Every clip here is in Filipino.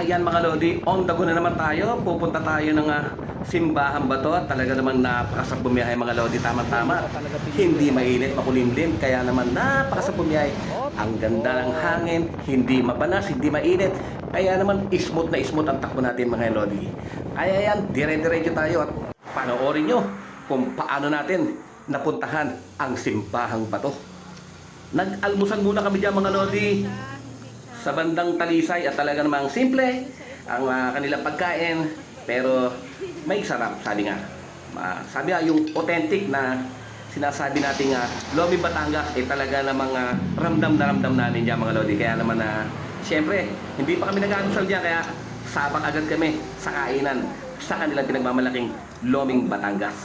Ayan mga Lodi, on the go na naman tayo. Pupunta tayo ng simbahan ba to? At talaga naman napakasarap bumiyahe mga Lodi. Tama-tama. Hindi mainit, makulimlim. Kaya naman napakasarap bumiyahe. Ang ganda ng hangin. Hindi mabanas, hindi mainit. Kaya naman smooth na smooth ang takbo natin mga Lodi. Kaya yan, dire-diretso tayo at panoorin nyo kung paano natin napuntahan ang simbahang bato. Nag-almusal muna kami dyan mga Lodi sa bandang Talisay at talaga namang simple ang kanilang pagkain pero may sarap sabi nga. Sabi nga yung authentic na sinasabi natin Loming Batangas talaga namang ramdam na ramdam namin dyan mga Lodi. Kaya naman siyempre hindi pa kami nag-almusal dyan kaya sabak agad kami sa kainan sa kanilang pinagmamalaking Loming Batangas.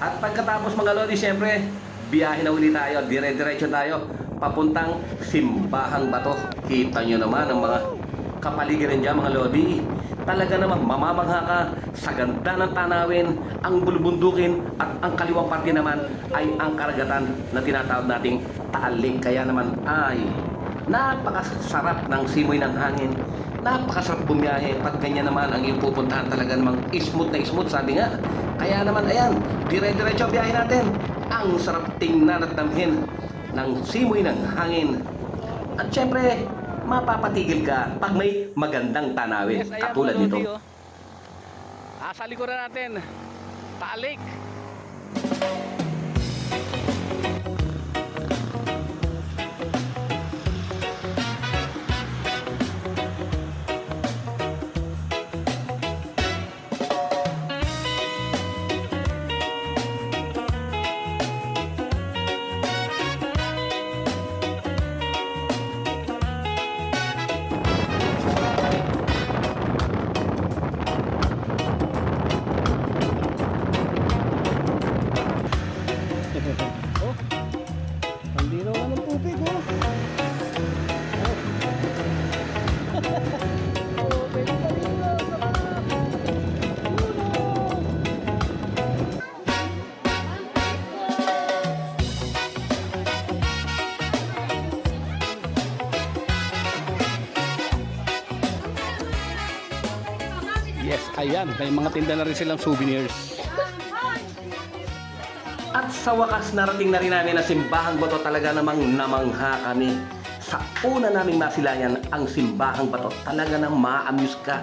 At pagkatapos mga Lodi siyempre biyahe na uli tayo, dire-diretso tayo papuntang simbahang bato. Kita nyo naman ang mga kapaligiran dyan mga Lodi. Talaga naman mamamangha ka sa ganda ng tanawin, ang bulubundukin at ang kaliwang parte naman ay ang karagatan na tinatawag nating Taal Lake. Kaya naman ay napakasarap ng simoy ng hangin, napakasarap bumiyahe pag ganyan naman ang iyong pupuntahan. Talaga namang smooth na smooth sabi nga. Kaya naman ayan, dire-diretso biyahe natin. Ang sarap tingnan at damhin ng simoy ng hangin. At syempre, mapapatigil ka pag may magandang tanawin. Yes, katulad nito. Sa likuran natin, Taal Lake. Yes, ayan, may mga tinda na rin silang souvenirs. At sa wakas narating na rin namin na simbahang bato. Talaga namang namangha kami sa una naming masilayan ang simbahang bato. Talaga nang ma-amuse ka.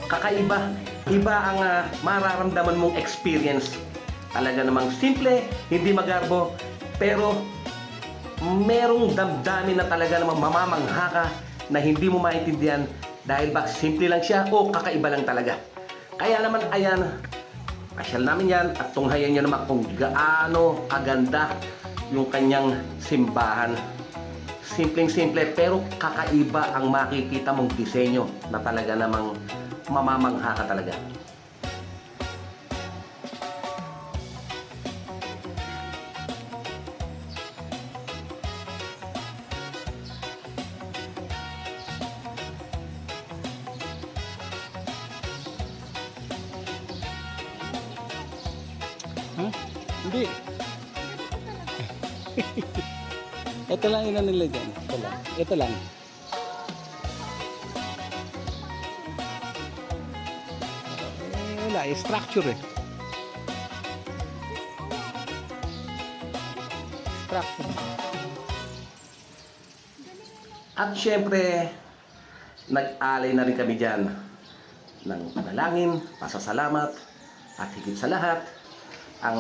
Kakaiba, iba ang mararamdaman mong experience. Talaga namang simple, hindi magarbo, pero merong damdamin na talaga namang mamamangha ka na hindi mo maintindihan dahil ba simple lang siya o kakaiba lang talaga. Kaya naman ayan, pasyal namin yan at tunghayan nyo naman kung gaano kaganda yung kanyang simbahan. Simpleng-simple pero kakaiba ang makikita mong disenyo na talaga namang mamamangha ka talaga. Hindi. Ito lang yun ang nila dyan. Ito lang. Ito lang. Wala. Structure eh. Structure. At syempre, nag-alay na rin kami dyan ng panalangin, pasasalamat, at higit sa lahat, ang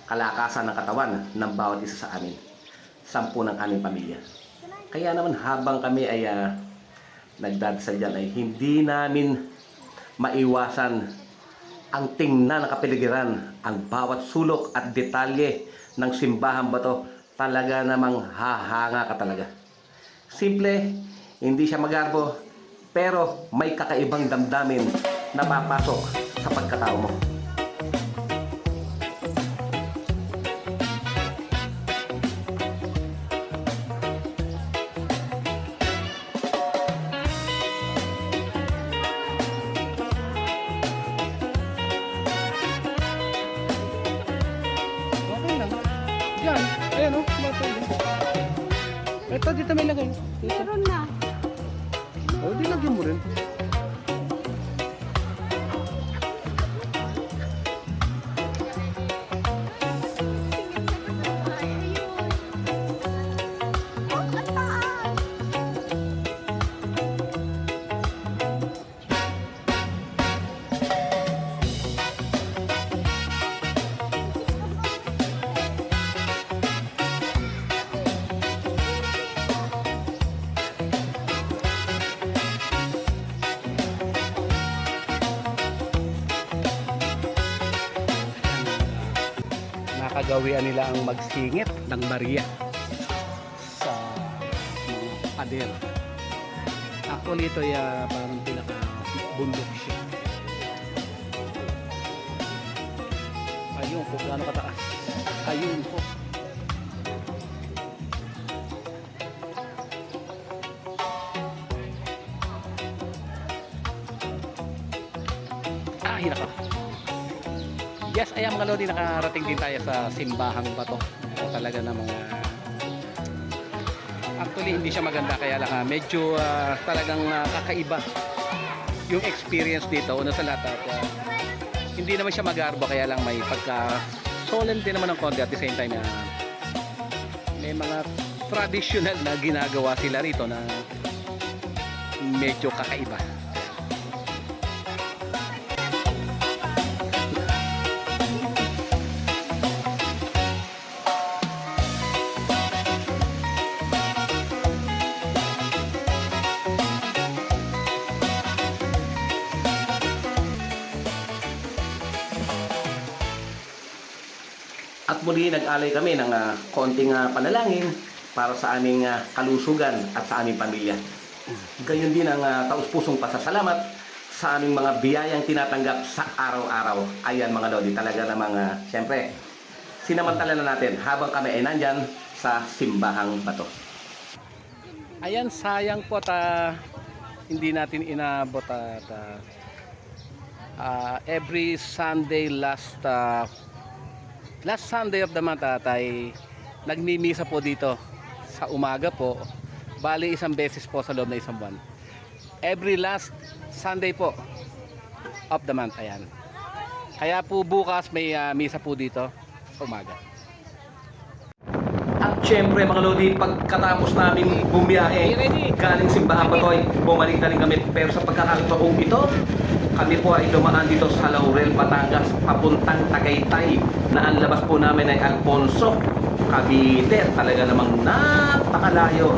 kalakasan ng katawan ng bawat isa sa amin, 10 ng aming pamilya. Kaya naman habang kami ay nagdadasal dyan ay hindi namin maiwasan ang tingnan ng kapaligiran, ang bawat sulok at detalye ng simbahan bato. Talaga namang hahanga ka talaga. Simple, hindi siya magarbo, pero may kakaibang damdamin na papasok sa pagkatao mo. Yan, ayan o, bata. Ito, dito may lagay. Meron na. O, Lodi, lagyan mo rin. Nakagawian nila ang magsingit ng Maria sa mga pader. Actually ito ay parang pinaka bundok siya. Ayun po, gaano kataas. Ayun po. Hinaka. Yes, ayan mga lodi, nakarating din tayo sa simbahang bato. Talaga na mga actually hindi siya maganda, kaya lang medyo talagang kakaiba yung experience dito. Una sa lahat hindi naman siya magarbo, kaya lang may pagka solemn din naman ng konti. At the same time may mga traditional na ginagawa sila rito na medyo kakaiba. At muli nag-alay kami ng konting panalangin para sa aming kalusugan at sa aming pamilya. Gayon din ang taus-pusong pasasalamat sa aming mga biyayang tinatanggap sa araw-araw. Ayan mga lodi, talaga namang siyempre, sinamantala na natin habang kami ay nandyan sa simbahang bato. Ayan, sayang po hindi natin inabot at every Sunday last Sunday of the month ay nagmimisa po dito sa umaga po. Bali isang beses po sa loob na isang buwan. Every last Sunday po of the month, ayan. Kaya po bukas may misa po dito sa umaga. At syempre mga lodi, pagkatapos namin bumiyahe galing simbahan Batoy, bumalik na rin kami. Pero sa pagkakataong ito, kami po ay dumaan dito sa Laurel, Batangas, papuntang Tagaytay, na ang labas po namin ay Alfonso, Cavite. Talaga namang napakalayo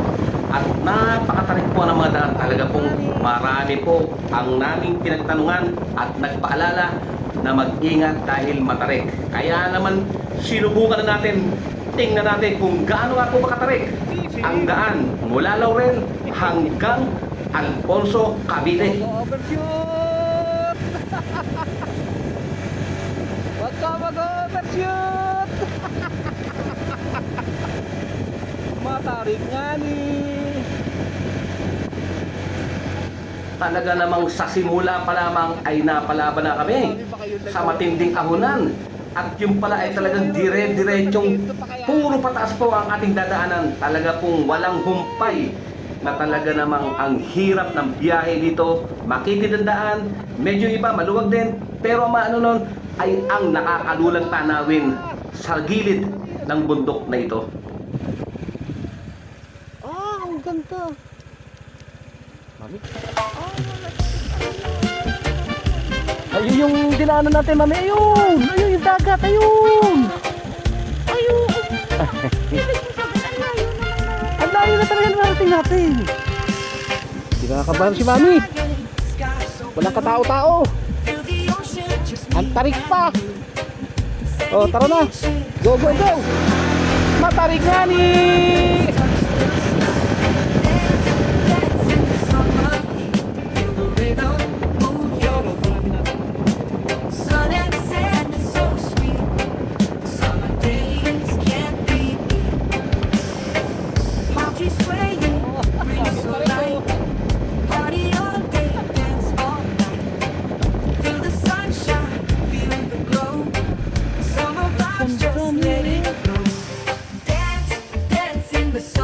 at napakatarik po ng mga daan. Talaga pong marami po ang naming pinagtanungan at nagpaalala na mag-ingat dahil matarik. Kaya naman sinubukan na natin, tingnan natin kung gaano nga po makatarik ang daan mula Laurel hanggang Alfonso, Cavite. Wag ka mag-overshoot! Matarik nga ni. Talaga namang sa simula pa lamang ay napalaban na kami sa matinding ahunan. At yung pala ay talagang dire-diretsong puro pataas po ang ating dadaanan. Talaga pong walang humpay na talaga namang ang hirap ng biyahe dito. Makikitandaan, medyo iba, maluwag din. Pero maano nun ay ang nakakalulang tanawin sa gilid ng bundok na ito. Ang ganda. Mami? Ayun yung dinaanan natin, mami. Ayun! Ayun yung dagat, ayun! Ayun! Ang layo na talaga narating natin. Hindi nakakabahan si mami. Walang katao-tao. Ang tarik pa. Oh, tara na. Go, go, go. Matarik nga ni. Just let it flow. Dance, dance in the sun.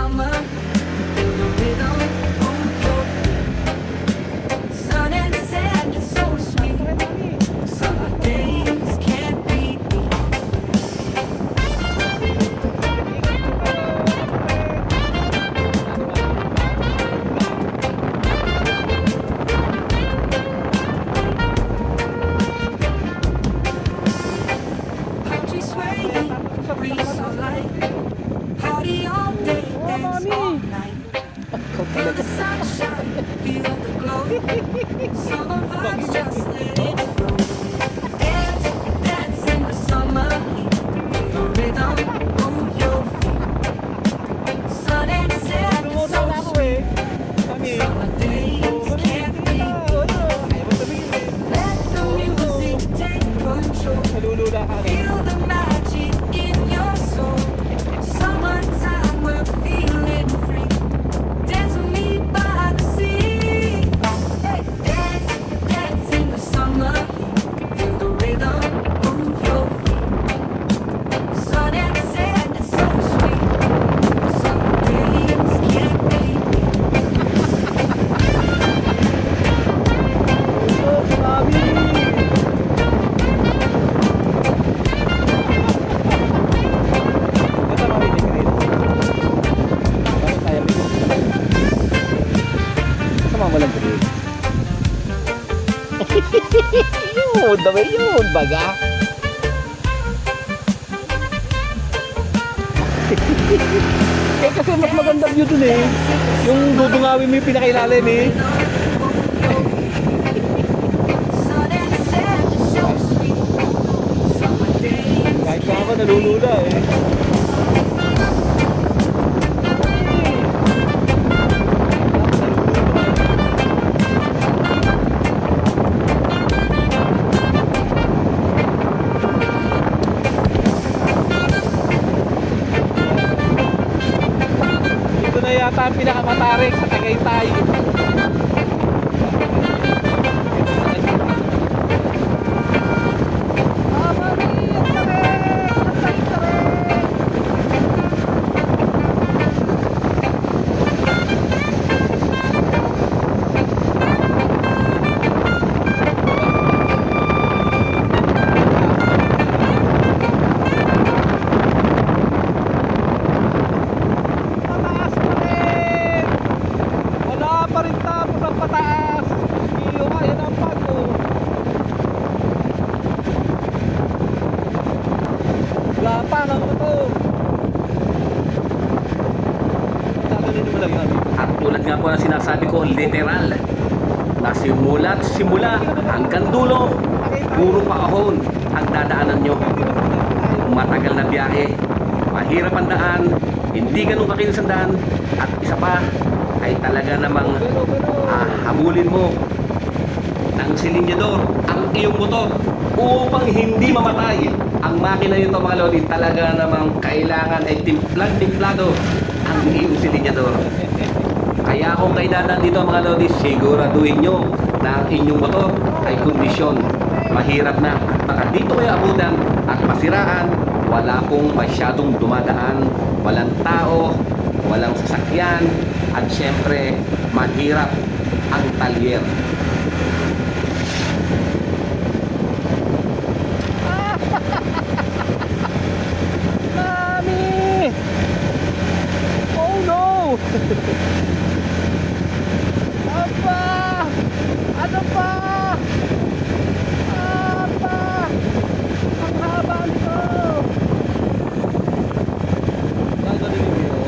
walang break. Yun, dami yun, baga. Eh kasi mas maganda view dun eh. Yung dudungawin mo yung pinakailalim eh. Kahit pa ako nalulula eh. Ito na yata ang pinakamatarik sa Tagaytay. Pataas pa rin! Wala pa rin tapos ang pataas! Iyo, ayan ang bago! Gapang ang ito! Tatanin mo lang yun. At tulad nga po na sinasabi ko, literal, na simula hanggang dulo, puro paahon ang dadaanan nyo. Matagal na biyahe, mahirap ang daan, hindi ganun kakinis ang daan, at isa pa ay talaga namang habulin mo ng silinyador ang iyong motor upang hindi mamatay ang makina nito mga lodi. Talaga namang kailangan ay timplado ang iyong silinyador. Kaya kung kayo dadaan dito mga lodi, siguraduhin nyo na ang inyong motor ay kondisyon. Mahirap na. Baka dito kayo abutan at masiraan, wala pong masyadong dumadaan, walang tao, walang sasakyan, at syempre, mahirap ang talyer. Mami! Oh no! Apa! Ano pa? Apa! Ang haba nito! Gagaling mo.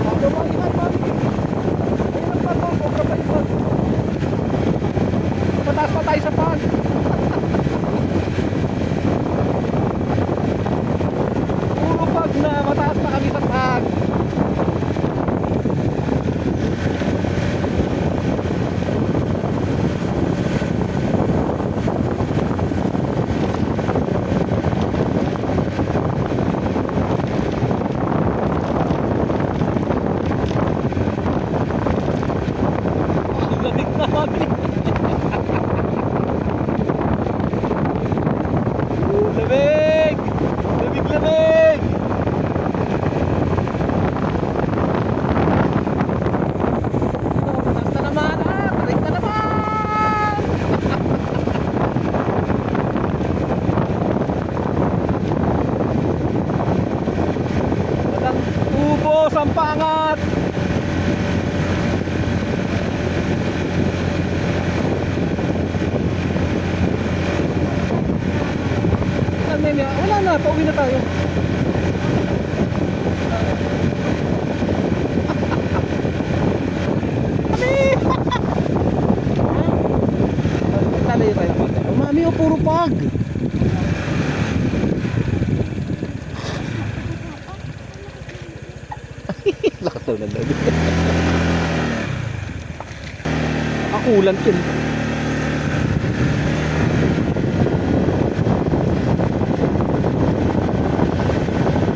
Ano ba? Ingat mo! Ayun ang pato! Obra pa yun! Pataas pa tayo sa pan! Puro pag na mataas na kami sa pag. Ang lamig na kami. Lamig! Lamig, lamig! Taas na naman! Tarik na naman! Matang ubos ang pangat! Wala na, pauwi na tayo. Lalayo tayo. Mami, oh, puro pag. Lakas daw ng lagi. Nakakulang yun.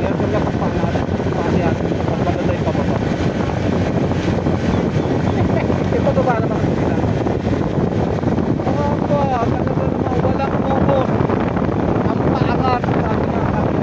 Meron kang lakas pa natin. Paano ang maganda yung pababa. Yung pababa naman ang sila. Talaga naman walang ubos. Ang paangat. Sabi nga kami.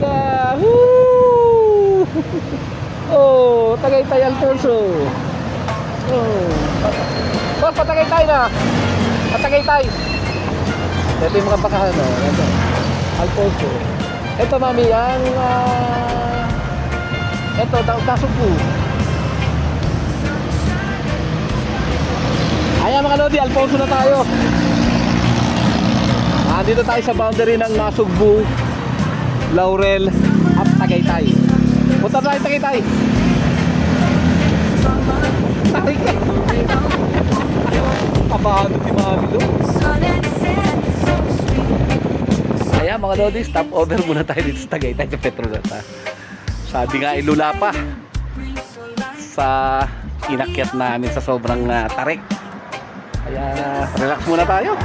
Pamilya! Woo! Oh, Tagaytay Alfonso. Oh. Boss, patagaytay na. Patagaytay. Ito yung mga bakahan, no? Ito. Alfonso. Ito, mami, ang ito, Dasugbu. Ayan mga lodi, Alfonso na tayo. Dito tayo sa boundary ng Nasugbu, Laurel at Tagaytay. Punta tayo Tagaytay. Kabahado si Mami do. Ayan mga lodi, stop over muna tayo dito sa Tagaytay sa Petronas. Sabi nga ilula pa sa inakyat namin sa sobrang tarik. Kaya relax muna tayo.